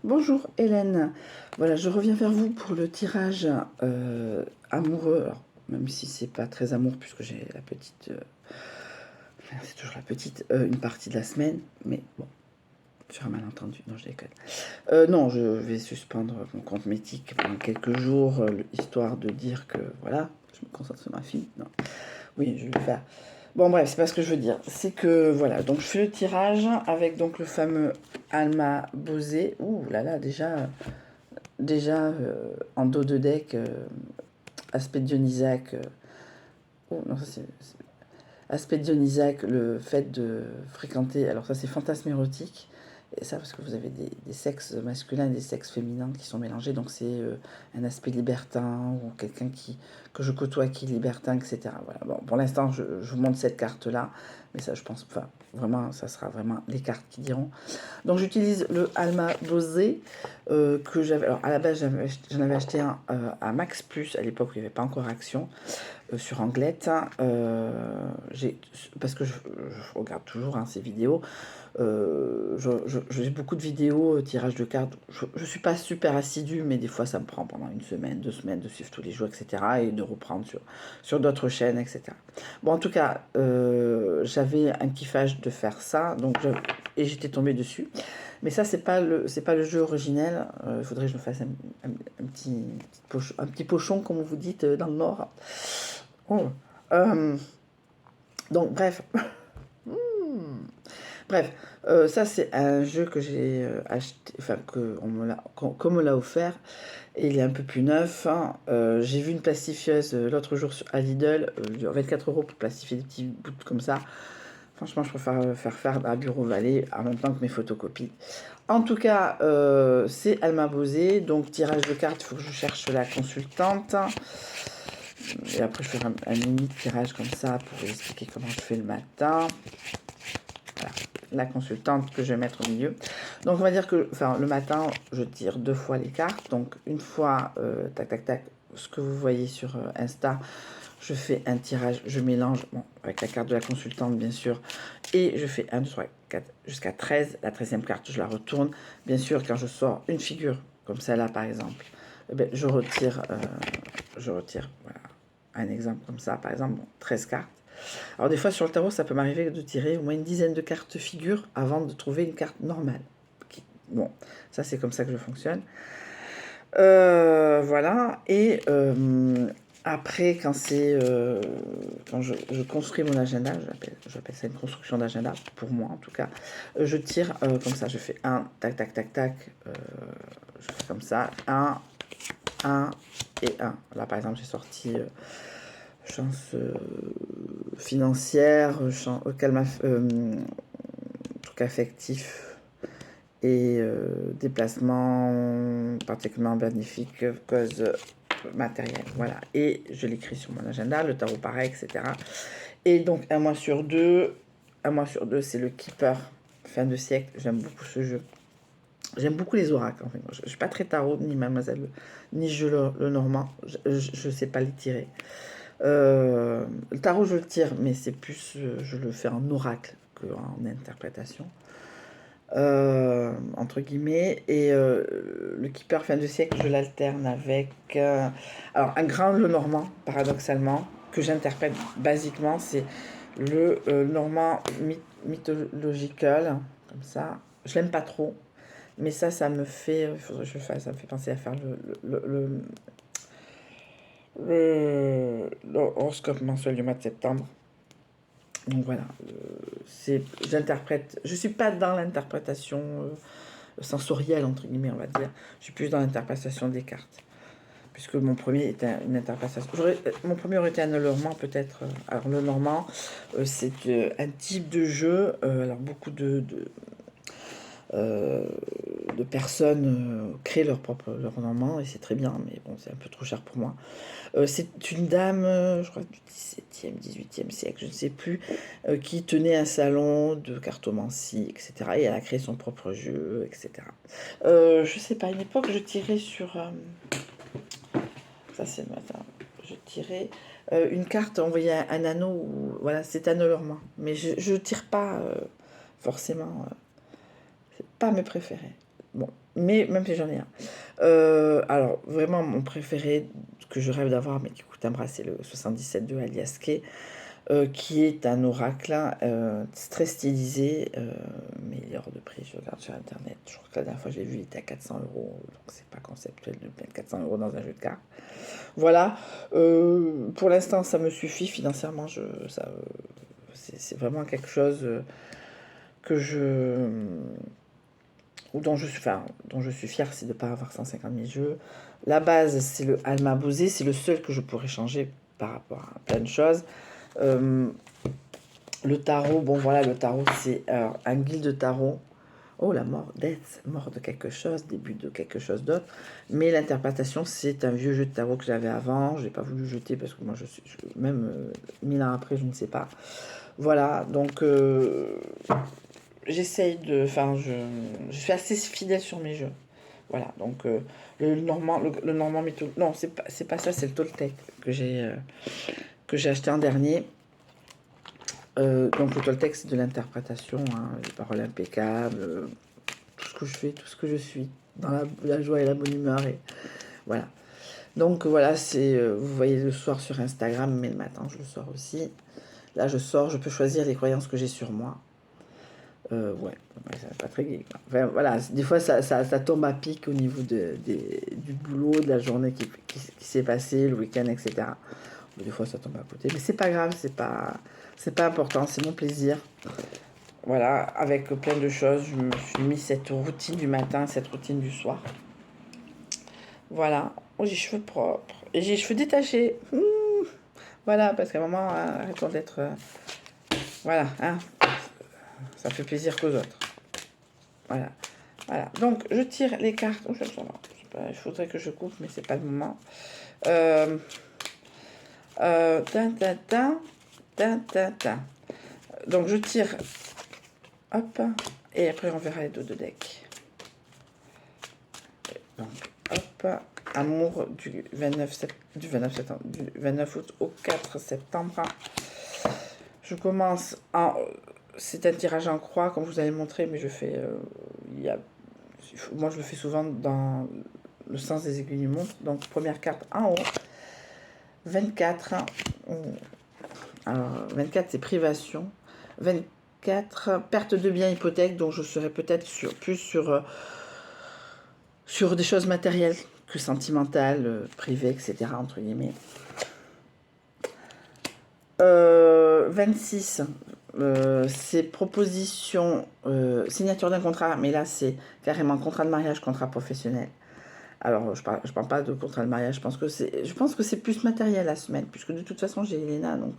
Bonjour Hélène, voilà, je reviens vers vous pour le tirage amoureux, alors, même si c'est pas très amour puisque j'ai la petite, c'est toujours la petite, une partie de la semaine, mais bon, sur un malentendu, non je déconne. Non, je vais suspendre mon compte mythique pendant quelques jours, histoire de dire que voilà, je me concentre sur ma fille, non, oui je vais le faire. Bon bref, c'est pas ce que je veux dire, c'est que voilà, donc je fais le tirage avec donc le fameux Alma Bosé, ouh là là, déjà en dos de deck, aspect Dionysaque. Oh non, ça c'est aspect Dionysaque, le fait de fréquenter. Alors, ça c'est fantasme érotique. Et ça, parce que vous avez des sexes masculins et des sexes féminins qui sont mélangés. Donc, c'est un aspect libertin ou quelqu'un que je côtoie qui est libertin, etc. Voilà. Bon, pour l'instant, je vous montre cette carte-là. Mais ça, je pense, enfin, vraiment, ça sera vraiment les cartes qui diront. Donc j'utilise le Alma Bosé que j'avais. Alors à la base j'en avais acheté un à Max Plus à l'époque où il n'y avait pas encore Action sur Anglette. Parce que je regarde toujours ces vidéos. J'ai beaucoup de vidéos tirage de cartes. Je suis pas super assidue, mais des fois ça me prend pendant une semaine, 2 semaines de suivre tous les jours, etc. Et de reprendre sur d'autres chaînes, etc. Bon, en tout cas, j'avais un kiffage de faire ça, et j'étais tombée dessus. Mais ça, c'est pas le jeu originel. Il faudrait que je me fasse un petit pochon, comme vous dites dans le Nord. Oh. Euh, donc, bref. Bref, ça c'est un jeu que j'ai acheté, enfin qu'on me l'a offert, et il est un peu plus neuf, hein. J'ai vu une plastifieuse l'autre jour à Lidl, 24 euros pour plastifier des petits bouts comme ça. Franchement, je préfère faire à Bureau Vallée en même temps que mes photocopies. En tout cas, c'est Alma Bosé, donc tirage de cartes, il faut que je cherche la consultante. Et après, je ferai un mini tirage comme ça pour vous expliquer comment je fais le matin. Voilà, la consultante que je vais mettre au milieu. Donc, on va dire que le matin, je tire 2 fois les cartes. Donc, une fois, tac, tac, tac, ce que vous voyez sur Insta, je fais un tirage, je mélange avec la carte de la consultante, bien sûr, et je fais 1, 2, 3, 4, jusqu'à 13. La 13e carte, je la retourne. Bien sûr, quand je sors une figure, comme celle-là, par exemple, eh bien, je retire, voilà, un exemple comme ça, par exemple, 13 cartes. Alors des fois sur le tarot, ça peut m'arriver de tirer au moins une dizaine de cartes figures avant de trouver une carte normale. Bon, ça c'est comme ça que je fonctionne. Voilà, et après, quand je construis mon agenda, j'appelle ça une construction d'agenda, pour moi en tout cas, je tire comme ça, je fais un, tac, tac, tac, tac, je fais comme ça, un et un. Là par exemple, j'ai sorti chance financière, truc affectif et déplacement particulièrement bénéfique, cause matérielle. Voilà. Et je l'écris sur mon agenda, le tarot pareil, etc. Et donc, un mois sur deux, c'est le Keeper, fin de siècle. J'aime beaucoup ce jeu. J'aime beaucoup les oracles. En fait. Je ne suis pas très tarot, ni mademoiselle, ni jeu le normand. Je ne sais pas les tirer. Le tarot, je le tire, mais c'est plus, je le fais en oracle qu'en interprétation. Entre guillemets. Et le Keeper fin de siècle, je l'alterne avec alors un grand le normand, paradoxalement, que j'interprète basiquement, c'est le normand mythological, comme ça. Je l'aime pas trop, mais ça me fait, il faudrait que je le fasse, ça me fait penser à faire l'horoscope mensuel du mois de septembre. Donc voilà, j'interprète, je suis pas dans l'interprétation sensorielle, entre guillemets, on va dire. Je suis plus dans l'interprétation des cartes. Puisque mon premier était une interprétation. Mon premier aurait été un normand, peut-être. Alors, le normand, c'est un type de jeu. Alors, beaucoup euh, de personnes créent leur normand, et c'est très bien, mais bon, c'est un peu trop cher pour moi. C'est une dame, je crois, du 17e, 18e siècle, je ne sais plus, qui tenait un salon de cartomancie, etc. Et elle a créé son propre jeu, etc. Je sais pas, à une époque, je tirais sur... ça, c'est le matin. Je tirais une carte, envoyait un anneau, voilà, c'est un normand. Mais je tire pas forcément... c'est pas mes préférés. bon, mais même si j'en ai un. Alors, vraiment, mon préféré que je rêve d'avoir, mais qui coûte un bras, c'est le 77 de Alias Kay, qui est un oracle très stylisé, mais il est hors de prix. Je regarde sur internet. Je crois que la dernière fois que je l'ai vu, il était à 400 euros. Donc, c'est pas conceptuel de mettre 400 euros dans un jeu de cartes. Voilà. Pour l'instant, ça me suffit. Financièrement, c'est vraiment quelque chose que je. Ou dont dont je suis fière, c'est de ne pas avoir 150 000 jeux. La base, c'est le Alma Bosé, c'est le seul que je pourrais changer par rapport à plein de choses. Le tarot, bon voilà, le tarot, c'est un guilde de tarot. Oh, la mort, death, mort de quelque chose, début de quelque chose d'autre. Mais l'interprétation, c'est un vieux jeu de tarot que j'avais avant. Je n'ai pas voulu jeter parce que moi, même 1000 ans après, je ne sais pas. Voilà, donc j'essaye de. Enfin, je suis assez fidèle sur mes jeux. Voilà, donc le normand mytho. Non, c'est pas ça, c'est le Toltec que j'ai acheté en dernier. Donc le Toltec, c'est de l'interprétation, hein, les paroles impeccables, tout ce que je fais, tout ce que je suis, dans la joie et la bonne humeur. Et voilà. Donc voilà, vous voyez le soir sur Instagram, mais le matin, je le sors aussi. Là, je sors, je peux choisir les croyances que j'ai sur moi. Ouais, c'est pas très gai. Enfin, voilà, des fois, ça tombe à pic au niveau du boulot, de la journée qui s'est passée, le week-end, etc. Des fois, ça tombe à côté. Mais c'est pas grave, c'est pas important, c'est mon plaisir. Voilà, avec plein de choses, je me suis mis cette routine du matin, cette routine du soir. Voilà. Oh, j'ai les cheveux propres. Et j'ai les cheveux détachés. Voilà, parce qu'à un moment, arrêtons d'être... voilà, hein. Ça fait plaisir qu'aux autres. Voilà. Voilà. Donc, je tire les cartes. Oh, il faudrait que je coupe, mais c'est pas le moment. Donc, je tire. Hop. Et après, on verra les dos de deck. Donc, hop. Amour du 29 août au 4 septembre. Je commence en... C'est un tirage en croix, comme je vous avais montré, mais je fais... moi, je le fais souvent dans le sens des aiguilles du montre. Donc, première carte en haut. 24. Alors, 24, c'est privation. 24, perte de biens, hypothèque. Donc, je serai peut-être plus sur des choses matérielles que sentimentales, privées, etc., entre guillemets. 26, c'est proposition, signature d'un contrat, mais là c'est carrément contrat de mariage, contrat professionnel. Alors je parle pas de contrat de mariage, je pense que c'est plus matériel la semaine, puisque de toute façon j'ai Elena, donc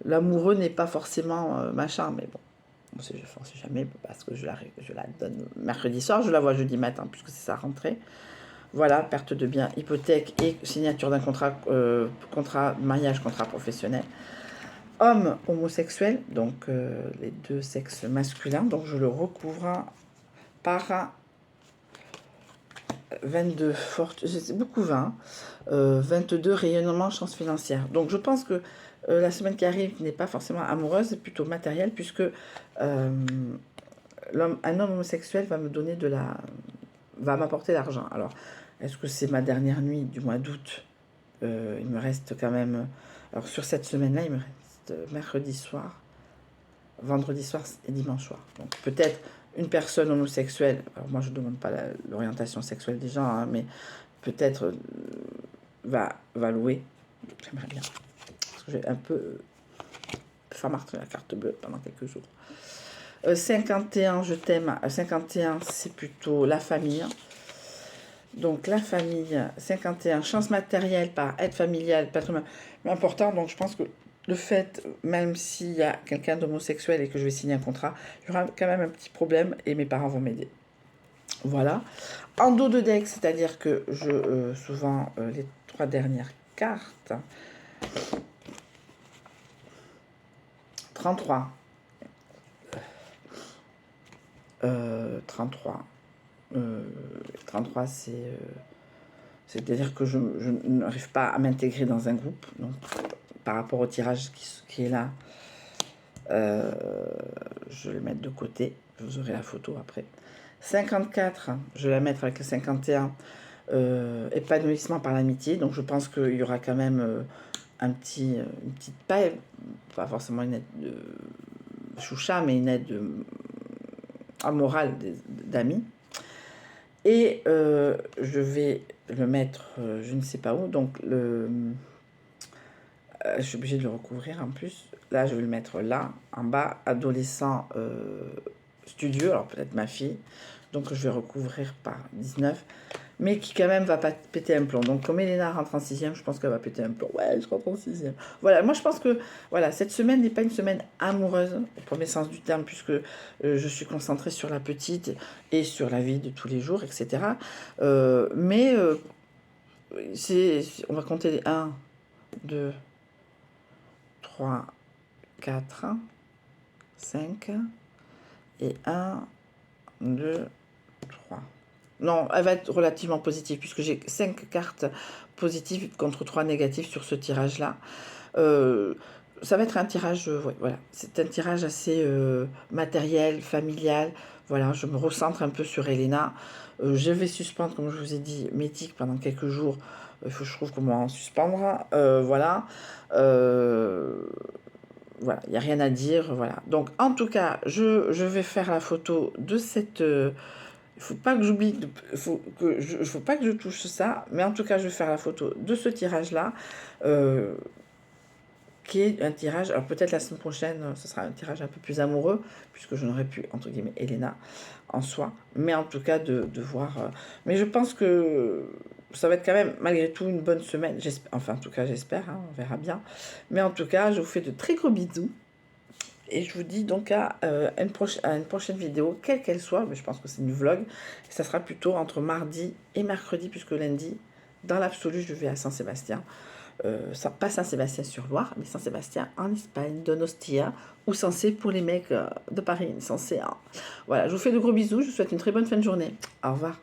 l'amoureux n'est pas forcément machin, mais bon, on sait jamais, parce que je la donne mercredi soir, je la vois jeudi matin, puisque c'est sa rentrée. Voilà, perte de biens, hypothèque et signature d'un contrat de mariage, contrat professionnel. Homme homosexuel, donc les deux sexes masculins, donc je le recouvre par 22 fortes, c'est beaucoup 20, 22 rayonnement chance financière. Donc je pense que la semaine qui arrive n'est pas forcément amoureuse, c'est plutôt matérielle, puisque un homme homosexuel va me donner va m'apporter l'argent. Alors, est-ce que c'est ma dernière nuit du mois d'août? Il me reste quand même... Alors sur cette semaine-là, il me reste mercredi soir, vendredi soir et dimanche soir. Donc peut-être une personne homosexuelle, alors moi je ne demande pas l'orientation sexuelle des gens, hein, mais peut-être va louer. J'aimerais bien. Parce que j'ai un peu faire marcher la carte bleue pendant quelques jours. 51, je t'aime. 51, c'est plutôt la famille. Donc la famille, 51, chance matérielle par aide familiale, patrimoine, mais important. Donc je pense que le fait, même s'il y a quelqu'un d'homosexuel et que je vais signer un contrat, il y aura quand même un petit problème et mes parents vont m'aider. Voilà. En dos de deck, c'est-à-dire que souvent les 3 dernières cartes. 33. 33. 33, c'est-à-dire que je n'arrive pas à m'intégrer dans un groupe. Donc, par rapport au tirage qui est là, je vais le mettre de côté. Vous aurez la photo après. 54, je vais la mettre avec le 51, épanouissement par l'amitié. Donc je pense qu'il y aura quand même une petite paille, pas forcément une aide de choucha, mais une aide morale d'amis. Et je vais le mettre, je ne sais pas où, donc je suis obligée de le recouvrir en plus. Là, je vais le mettre là, en bas, adolescent studieux, alors peut-être ma fille. Donc je vais recouvrir par 19, mais qui quand même va pas péter un plomb. Donc comme Elena rentre en 6e, je pense qu'elle va péter un plomb. Ouais, je rentre en 6e. Voilà, moi je pense que voilà, cette semaine n'est pas une semaine amoureuse, au premier sens du terme, puisque je suis concentrée sur la petite et sur la vie de tous les jours, etc. Mais on va compter les 1, 2, 3, 4, 5 et 1, 2, 3. Non, elle va être relativement positive puisque j'ai 5 cartes positives contre 3 négatives sur ce tirage-là. Ça va être un tirage, ouais, voilà, c'est un tirage assez matériel, familial. Voilà, je me recentre un peu sur Elena. Je vais suspendre, comme je vous ai dit, Métique pendant quelques jours. Il faut que je trouve comment en suspendre. Voilà. Voilà, il n'y a rien à dire. Voilà. Donc, en tout cas, je vais faire la photo de cette... il ne faut pas que j'oublie, faut pas que je touche ça, mais en tout cas, je vais faire la photo de ce tirage-là, qui est un tirage, alors peut-être la semaine prochaine, ce sera un tirage un peu plus amoureux, puisque je n'aurai plus, entre guillemets, Elena en soi, mais en tout cas, de voir... mais je pense que ça va être quand même, malgré tout, une bonne semaine, enfin, en tout cas, j'espère, hein, on verra bien, mais en tout cas, je vous fais de très gros bisous, et je vous dis donc à une prochaine vidéo, quelle qu'elle soit, mais je pense que c'est une vlog. Et ça sera plutôt entre mardi et mercredi, puisque lundi, dans l'absolu, je vais à Saint-Sébastien. Pas Saint-Sébastien-sur-Loire, mais Saint-Sébastien en Espagne, Donostia, ou Sensé pour les mecs de Paris, Sensé. Hein. Voilà, je vous fais de gros bisous, je vous souhaite une très bonne fin de journée. Au revoir.